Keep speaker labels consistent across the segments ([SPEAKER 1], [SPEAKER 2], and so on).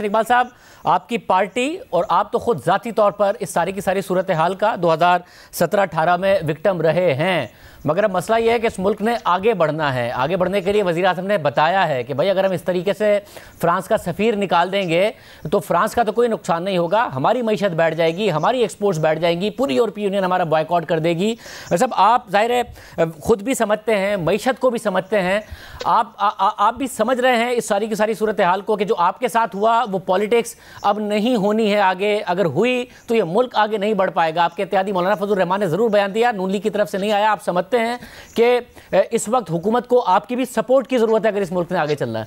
[SPEAKER 1] इकबाल साहब, आपकी पार्टी और आप तो खुद ज़ाती तौर पर इस सारी की सारी सूरत हाल का 2017-18 में विक्टिम रहे हैं, मगर अब मसला यह है कि इस मुल्क ने आगे बढ़ना है। आगे बढ़ने के लिए वज़ीर आज़म ने बताया है कि भाई अगर हम इस तरीके से फ्रांस का सफ़ीर निकाल देंगे तो फ्रांस का तो कोई नुकसान नहीं होगा, हमारी मईशत बैठ जाएगी, हमारी एक्सपोर्ट्स बैठ जाएंगी, पूरी यूरोपीय यूनियन हमारा बॉयकॉट कर देगी। सब आप ज़ाहिर है खुद भी समझते हैं, मईशत को भी समझते हैं, आप भी समझ रहे हैं इस सारी की सारी सूरत हाल को कि जो आपके साथ हुआ वो पॉलिटिक्स अब नहीं होनी है आगे। अगर हुई तो ये मुल्क आगे नहीं बढ़ पाएगा। आपके इत्तेहादी मौलाना फजल रहमान ने ज़रूर बयान दिया, नून लीग की तरफ से नहीं आया। आप समझते हैं कि इस वक्त हुकूमत को आपकी भी सपोर्ट की ज़रूरत है अगर इस मुल्क में आगे चलना है?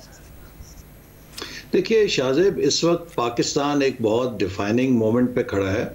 [SPEAKER 2] देखिए शाहजेब, इस वक्त पाकिस्तान एक बहुत डिफाइनिंग मोमेंट पे खड़ा है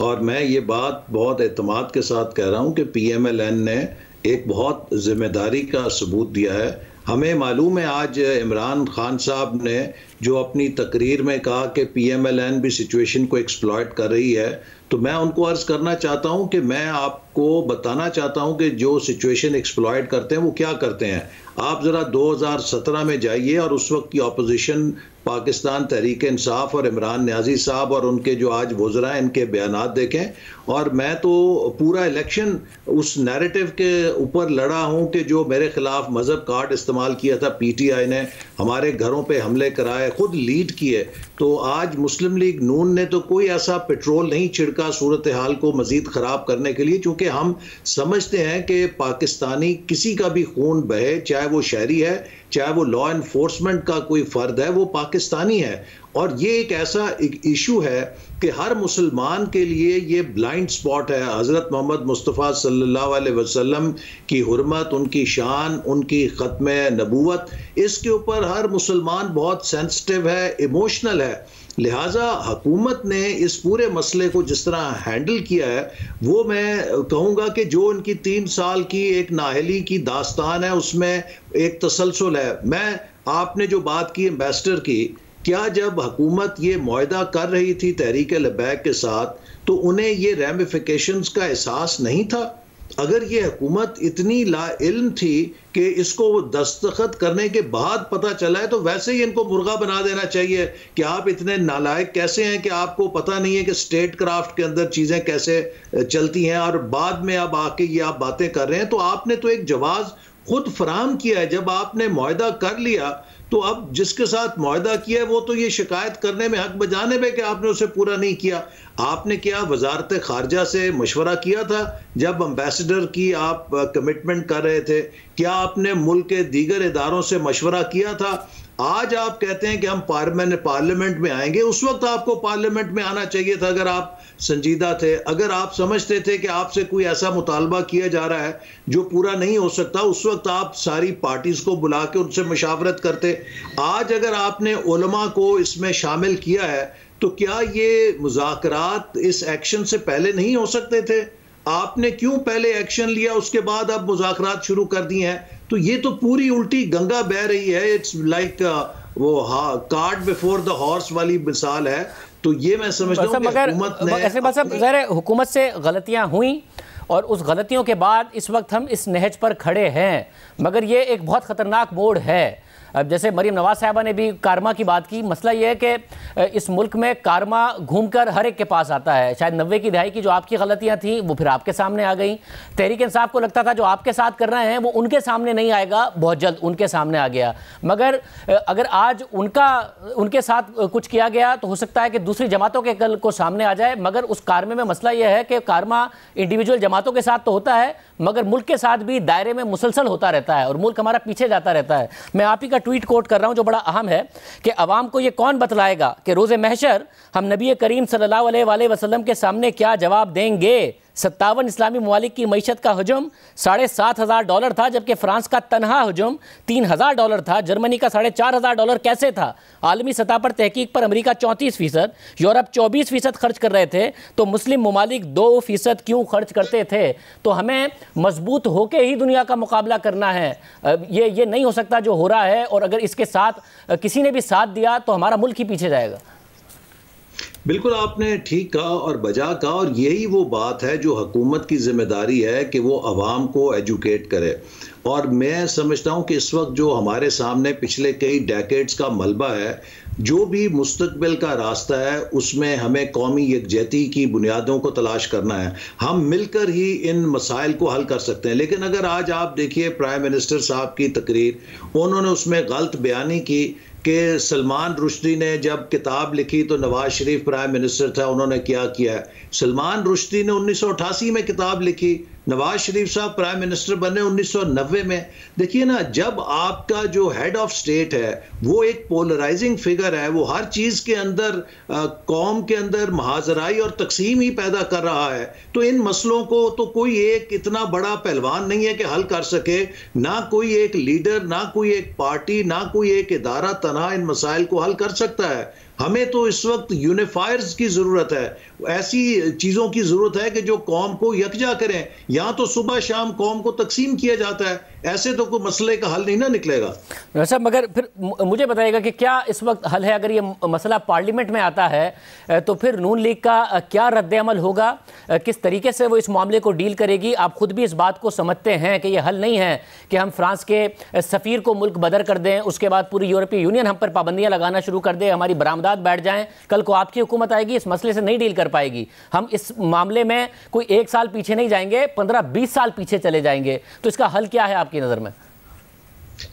[SPEAKER 2] और मैं ये बात बहुत एतमाद के साथ कह रहा हूँ कि PMLN ने एक बहुत जिम्मेदारी का सबूत दिया है। हमें मालूम है आज इमरान खान साहब ने जो अपनी तकरीर में कहा कि PMLN भी सिचुएशन को एक्सप्लॉइट कर रही है, तो मैं उनको अर्ज़ करना चाहता हूं कि मैं आपको बताना चाहता हूं कि जो सिचुएशन एक्सप्लॉइट करते हैं वो क्या करते हैं। आप ज़रा 2017 में जाइए और उस वक्त की अपोजिशन पाकिस्तान तहरीक इंसाफ और इमरान नियाज़ी साहब और उनके जो आज वज़रा हैं इनके बयानात देखें। और मैं तो पूरा इलेक्शन उस नैरेटिव के ऊपर लड़ा हूं कि जो मेरे खिलाफ मज़हब कार्ड इस्तेमाल किया था PTI ने, हमारे घरों पे हमले कराए, खुद लीड किए। तो आज मुस्लिम लीग नून ने तो कोई ऐसा पेट्रोल नहीं छिड़का सूरत हाल को मज़ीद ख़राब करने के लिए, क्योंकि हम समझते हैं कि पाकिस्तानी किसी का भी खून बहे, चाहे वो शहरी है चाहे वो लॉ एनफोर्समेंट का कोई फ़र्द है, वो पाकिस्तानी है। और ये एक ऐसा इशू है कि हर मुसलमान के लिए ये ब्लाइंड स्पॉट है। हज़रत मोहम्मद मुस्तफ़ा सल्लल्लाहु अलैहि वसल्लम की हुर्मत, उनकी शान, उनकी ख़त्म नबूवत, इसके ऊपर हर मुसलमान बहुत सेंसिटिव है, इमोशनल है। लिहाजा हुकूमत ने इस पूरे मसले को जिस तरह हैंडल किया है, वो मैं कहूँगा कि जो इनकी 3 साल की एक नाअहली की दास्तान है उसमें एक तसलसल है। मैं आपने जो बात की एम्बेसडर की, क्या जब हुकूमत ये मुआहदा कर रही थी तहरीक लबैक के साथ तो उन्हें ये रैमिफिकेशंस का एहसास नहीं था? अगर ये हुकूमत इतनी लाइल्म थी कि इसको दस्तखत करने के बाद पता चला है, तो वैसे ही इनको मुर्गा बना देना चाहिए कि आप इतने नालायक कैसे हैं कि आपको पता नहीं है कि स्टेट क्राफ्ट के अंदर चीज़ें कैसे चलती हैं और बाद में अब आके ये आप बातें कर रहे हैं। तो आपने तो एक जवाब खुद फराहम किया है। जब आपने मुआहदा कर लिया तो अब जिसके साथ मुआहदा किया है वो तो ये शिकायत करने में हक बजाने में कि आपने उसे पूरा नहीं किया। आपने क्या वजारत खारजा से मशवरा किया था जब एम्बेसडर की आप कमिटमेंट कर रहे थे? क्या आपने मुल्क के दीगर इदारों से मशवरा किया था? आज आप कहते हैं कि हम पार्लियामेंट में आएंगे, उस वक्त आपको पार्लियामेंट में आना चाहिए था अगर आप संजीदा थे। अगर आप समझते थे कि आपसे कोई ऐसा मुतालबा किया जा रहा है जो पूरा नहीं हो सकता, उस वक्त आप सारी पार्टीज को बुला के उनसे मशावरत करते। आज अगर आपने उलमा को इसमें शामिल किया है तो क्या ये मुज़ाकरात इस एक्शन से पहले नहीं हो सकते थे? आपने क्यों पहले एक्शन लिया, उसके बाद अब मुज़ाकरात शुरू कर दिए हैं? तो ये तो पूरी उल्टी गंगा बह रही है। इट्स लाइक वो कार्ट बिफोर द हॉर्स वाली मिसाल है। तो ये मैं समझता हूं कि हुकूमत ने
[SPEAKER 1] ऐसे बस हुकूमत से गलतियां हुई और उस गलतियों के बाद इस वक्त हम इस नहज पर खड़े हैं, मगर ये एक बहुत ख़तरनाक मोड़ है। अब जैसे मरीम नवाज साहबा ने भी कारमा की बात की, मसला ये है कि इस मुल्क में कारमा घूमकर हर एक के पास आता है। शायद 90 की दहाई की जो आपकी गलतियां थी वो फिर आपके सामने आ गई। तहरीक इंसाफ को लगता था जो आपके साथ कर रहे हैं वो उनके सामने नहीं आएगा, बहुत जल्द उनके सामने आ गया। मगर अगर आज उनके साथ कुछ किया गया तो हो सकता है कि दूसरी जमातों के कल को सामने आ जाए। मगर उस कारमे में मसला यह है कि कारमा इंडिविजुअल जमातों के साथ तो होता है, मगर मुल्क के साथ भी दायरे में मुसलसल होता रहता है और मुल्क हमारा पीछे जाता रहता है। मैं आप ही का ट्वीट कोट कर रहा हूं जो बड़ा अहम है कि अवाम को यह कौन बतलाएगा कि रोज़े महशर हम नबी करीम सल्लल्लाहु अलैहि वसल्लम के सामने क्या जवाब देंगे। 57 इस्लामी ममालिक की मईशत का हजम $7,500 था, जबकि फ्रांस का तनहा हजम $3,000 था। जर्मनी का $4,500 कैसे था? आलमी सतह पर तहकीक पर अमेरिका 34%, यूरोप 24% खर्च कर रहे थे, तो मुस्लिम ममालिक 2% क्यों खर्च करते थे? तो हमें मजबूत होकर ही दुनिया का मुकाबला करना है। ये नहीं हो सकता जो हो रहा है, और अगर इसके साथ किसी ने भी साथ दिया तो हमारा मुल्क ही पीछे जाएगा।
[SPEAKER 2] बिल्कुल आपने ठीक कहा और बजा कहा, और यही वो बात है जो हुकूमत की जिम्मेदारी है कि वो अवाम को एजुकेट करे। और मैं समझता हूँ कि इस वक्त जो हमारे सामने पिछले कई डेकेड्स का मलबा है जो भी मुस्तकबिल का रास्ता है उसमें हमें कौमी यकजहती की बुनियादों को तलाश करना है। हम मिलकर ही इन मसाइल को हल कर सकते हैं। लेकिन अगर आज आप देखिए प्राइम मिनिस्टर साहब की तकरीर, उन्होंने उसमें गलत बयानी की कि सलमान रुश्दी ने जब किताब लिखी तो नवाज शरीफ प्राइम मिनिस्टर था, उन्होंने क्या किया है। सलमान रुश्दी ने 1988 में किताब लिखी, नवाज शरीफ साहब प्राइम मिनिस्टर बने 1990 में। देखिए ना, जब आपका जो हेड ऑफ स्टेट है वो एक पोलराइजिंग फिगर है, वो हर चीज के अंदर कौम के अंदर महाजराई और तकसीम ही पैदा कर रहा है, तो इन मसलों को तो कोई एक इतना बड़ा पहलवान नहीं है कि हल कर सके, ना कोई एक लीडर, ना कोई एक पार्टी, ना कोई एक इदारा तनहा इन मसाइल को हल कर सकता है। हमें तो इस वक्त यूनिफायर्स की जरूरत है, ऐसी चीजों की जरूरत है कि जो कौम को यकजा करें। यहां तो सुबह शाम कौम को तकसीम किया जाता है, ऐसे तो कोई मसले का हल नहीं ना निकलेगा।
[SPEAKER 1] साहब, मगर फिर मुझे बताइएगा कि क्या इस वक्त हल है? अगर ये मसला पार्लियामेंट में आता है तो फिर नून लीग का क्या रद्द-ए-अमल होगा, किस तरीके से वो इस मामले को डील करेगी? आप खुद भी इस बात को समझते हैं कि ये हल नहीं है कि हम फ्रांस के सफ़ीर को मुल्क बदर कर दें, उसके बाद पूरी यूरोपीय यूनियन हम पर पाबंदियां लगाना शुरू कर दे, हमारी बरामदात बैठ जाएं, कल को आपकी हुकूमत आएगी इस मसले से नहीं डील कर पाएगी। हम इस मामले में कोई 1 साल पीछे नहीं जाएंगे, 15-20 साल पीछे चले जाएंगे। तो इसका हल क्या है आपकी नज़र में?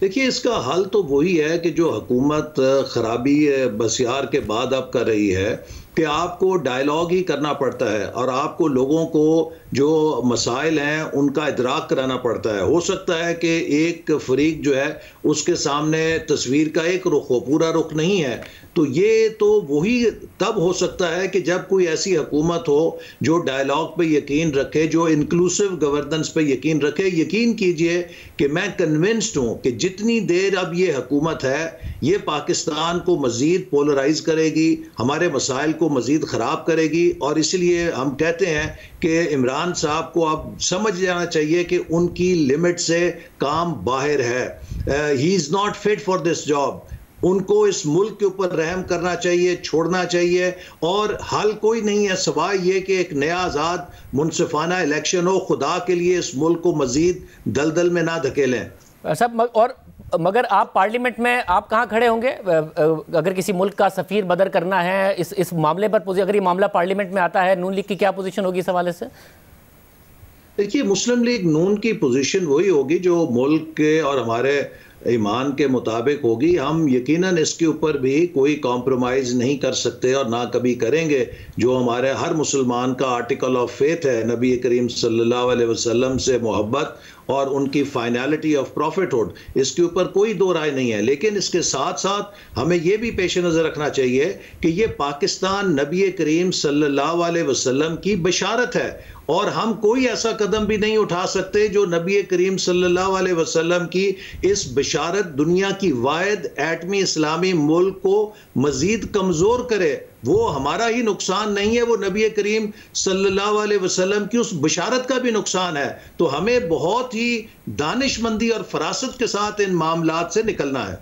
[SPEAKER 2] देखिए, इसका हल तो वही है कि जो हुकूमत खराबी बसियार के बाद अब कर रही है कि आपको डायलॉग ही करना पड़ता है और आपको लोगों को जो मसाइल हैं उनका इदराक कराना पड़ता है। हो सकता है कि एक फरीक जो है उसके सामने तस्वीर का एक रुख हो, पूरा रुख नहीं है। तो ये तो वही तब हो सकता है कि जब कोई ऐसी हुकूमत हो जो डायलॉग पे यकीन रखे, जो इंक्लूसिव गवर्नेंस पे यकीन रखे। यकीन कीजिए कि मैं कन्विंस्ड हूँ कि जितनी देर अब ये हुकूमत है ये पाकिस्तान को मज़ीद पोलराइज करेगी, हमारे मसाइल को मज़ीद ख़राब करेगी। और इसलिए हम कहते हैं कि इमरान साहब को अब समझ जाना चाहिए कि उनकी लिमिट से काम बाहर है। He is not fit for this job. उनको इस मुल्क के ऊपर रहम करना चाहिए, छोड़ना चाहिए, और हल कोई नहीं है सिवाय ये कि एक नया आज़ाद मुनसिफाना इलेक्शन हो। खुदा के लिए इस मुल्क को मज़ीद दलदल में ना धकेलें।
[SPEAKER 1] सब और मगर आप पार्लियामेंट में आप कहाँ खड़े होंगे अगर किसी मुल्क का सफ़ीर बदर करना है इस मामले पर? अगर ये मामला पार्लियामेंट में आता है, नून लीग की क्या पोजीशन होगी इस हवाले से?
[SPEAKER 2] देखिए, मुस्लिम लीग नून की पोजीशन वही होगी जो मुल्क के और हमारे ईमान के मुताबिक होगी। हम यकीनन इसके ऊपर भी कोई कॉम्प्रोमाइज़ नहीं कर सकते और ना कभी करेंगे। जो हमारे हर मुसलमान का आर्टिकल ऑफ फेथ है, नबी करीम सल्लल्लाहु अलैहि वसल्लम से मोहब्बत और उनकी फाइनलिटी ऑफ प्रॉफिटहुड, इसके ऊपर कोई दो राय नहीं है। लेकिन इसके साथ साथ हमें यह भी पेश नज़र रखना चाहिए कि ये पाकिस्तान नबी करीम सल्लल्लाहु अलैहि वसल्लम की बशारत है और हम कोई ऐसा कदम भी नहीं उठा सकते जो नबी करीम सल्लल्लाहु अलैहि वसल्लम की इस बशारत दुनिया की वाहिद एटमी इस्लामी मुल्क को मजीद कमज़ोर करे। वो हमारा ही नुकसान नहीं है, वो नबी करीम सल्लल्लाहु अलैहि वसल्लम की उस बशारत का भी नुकसान है। तो हमें बहुत ही दानिशमंदी और फरासत के साथ इन मामलात से निकलना है।